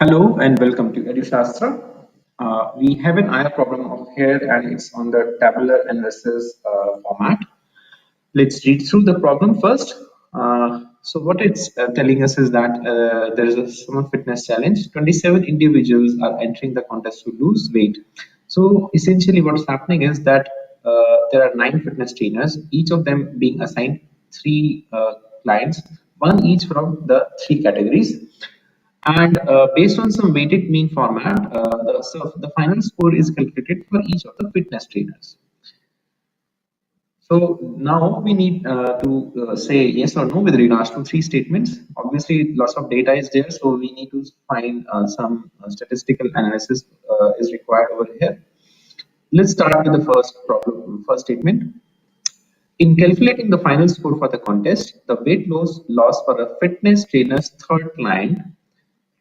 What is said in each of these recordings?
Hello and welcome to EduShastra. We have an IR problem of here and it's on the tabular analysis format. Let's read through the problem first. So what it's telling us is that there is a summer fitness challenge. 27 individuals are entering the contest to lose weight. So essentially what's happening is that there are 9 fitness trainers, each of them being assigned 3 clients, one each from the 3 categories. And based on some weighted mean format, the final score is calculated for each of the fitness trainers. So now we need to say yes or no with regards to 3 statements. Obviously, lots of data is there, so we need to find some statistical analysis is required over here. Let's start with the first problem, first statement. In calculating the final score for the contest, the weight loss for a fitness trainer's third client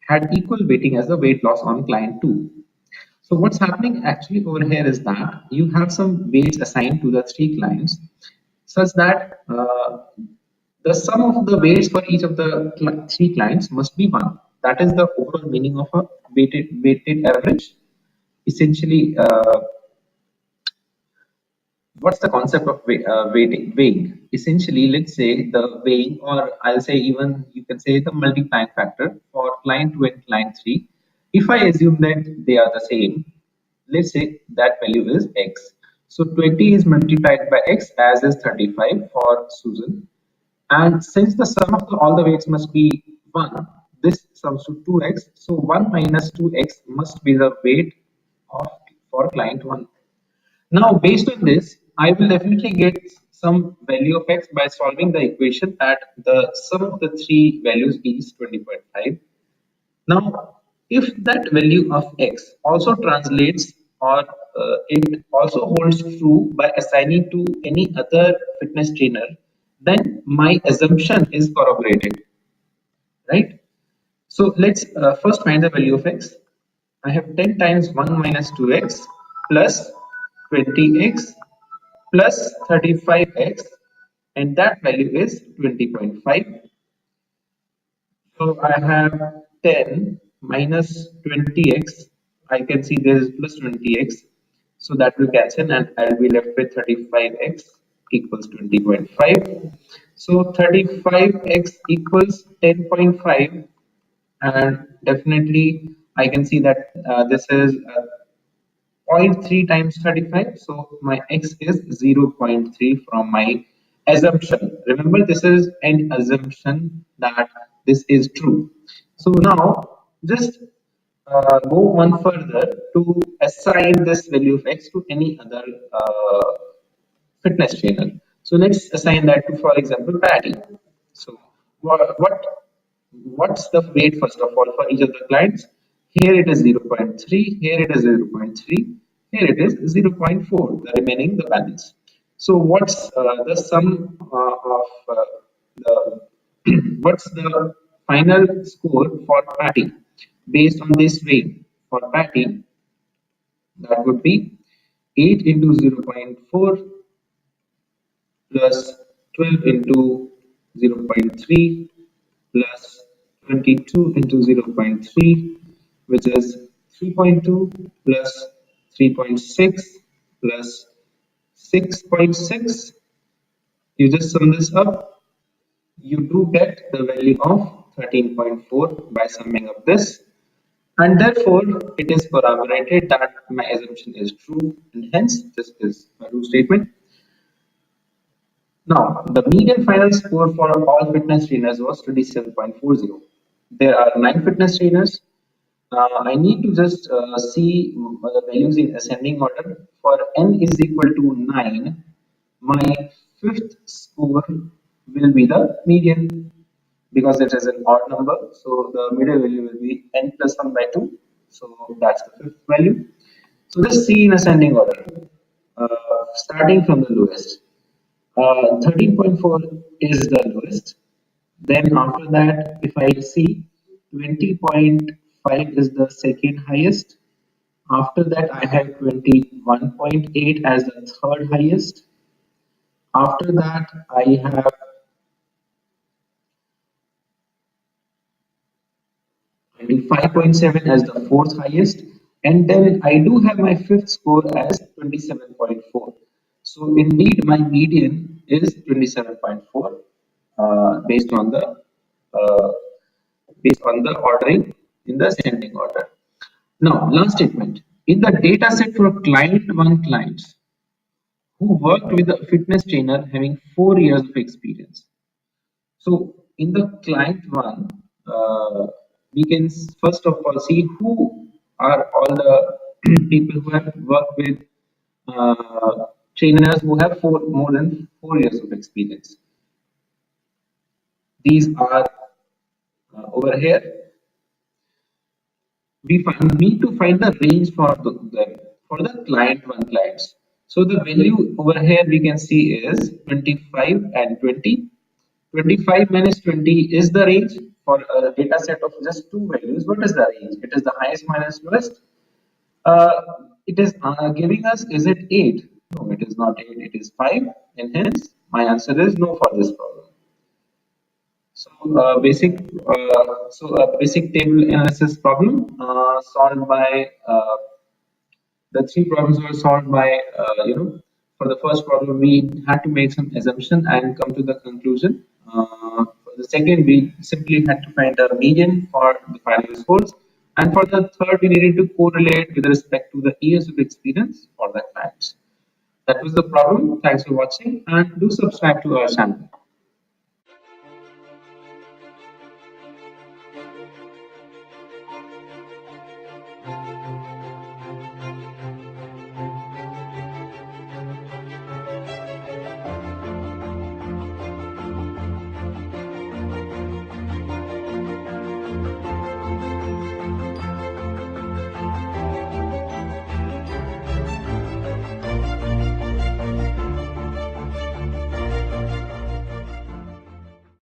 had equal weighting as the weight loss on client 2. So what's happening actually over here is that you have some weights assigned to the 3 clients such that the sum of the weights for each of the 3 clients must be 1. That is the overall meaning of a weighted average. Essentially, what's the concept of weighing? Essentially, let's say the weighing, or I'll say even you can say the multiplying factor for client 2 and client 3. If I assume that they are the same, let's say that value is x. So 20 is multiplied by x, as is 35 for Susan. And since the sum of all the weights must be 1, this sums to 2x. So 1 minus 2x must be the weight of for client 1. Now, based on this, I will definitely get some value of x by solving the equation that the sum of the 3 values is 20.5. Now, if that value of x also translates or it also holds true by assigning to any other fitness trainer, then my assumption is corroborated, right? So let's first find the value of x. I have 10 times 1 minus 2x plus 20x plus 35x, and that value is 20.5. So I have 10 minus 20x. I can see there is plus 20x. So that will cancel and I'll be left with 35x equals 20.5. So 35x equals 10.5, and definitely I can see that this is 0.3 times 35, so my x is 0.3 from my assumption. Remember, this is an assumption that this is true. So now just go one further to assign this value of x to any other fitness trainer. So let's assign that to, for example, Patty. So what's the weight first of all for each of the clients? Here it is 0.3, here it is 0.3, here it is 0.4, the remaining the balance. So what's the sum of the what's the final score for Patty based on this weight? For Patty, that would be 8 into 0.4 plus 12 into 0.3 plus 22 into 0.3, which is 3.2 plus 3.6 plus 6.6. You just sum this up, you do get the value of 13.4 by summing up this, and therefore it is corroborated that my assumption is true, and hence this is a true statement. Now, the median final score for all fitness trainers was 27.40. There are 9 fitness trainers. I need to just see the values in ascending order. For n is equal to 9, my fifth score will be the median because it is an odd number. So the middle value will be n plus 1 by 2. So that's the fifth value. So let's see in ascending order, starting from the lowest. 13.4 is the lowest. Then after that, if I see 20.5 is the second highest. After that, I have 21.8 as the third highest. After that, I have 25.7 as the fourth highest, and then I do have my fifth score as 27.4. So indeed, my median is 27.4 based on the uh, ordering in the ascending order. Now, last statement. In the data set for client one clients who worked with a fitness trainer having 4 years of experience. So in the client one, we can first of all see who are all the people who have worked with trainers who have more than 4 years of experience. These are over here. Need to find the range for them for the client one clients. So the value over here we can see is 25 and 20. 25 minus 20 is the range for a data set of just two values. What is the range? It is the highest minus lowest. Uh, it is giving us, is it 8? No, it is not 8, it is 5, and hence my answer is no for this problem. So basic table analysis problem solved by the three problems were solved by for the first problem we had to make some assumption and come to the conclusion. For the second we simply had to find a median for the final scores, and for the third we needed to correlate with respect to the years of experience for the clients. That was the problem. Thanks for watching and do subscribe to our channel.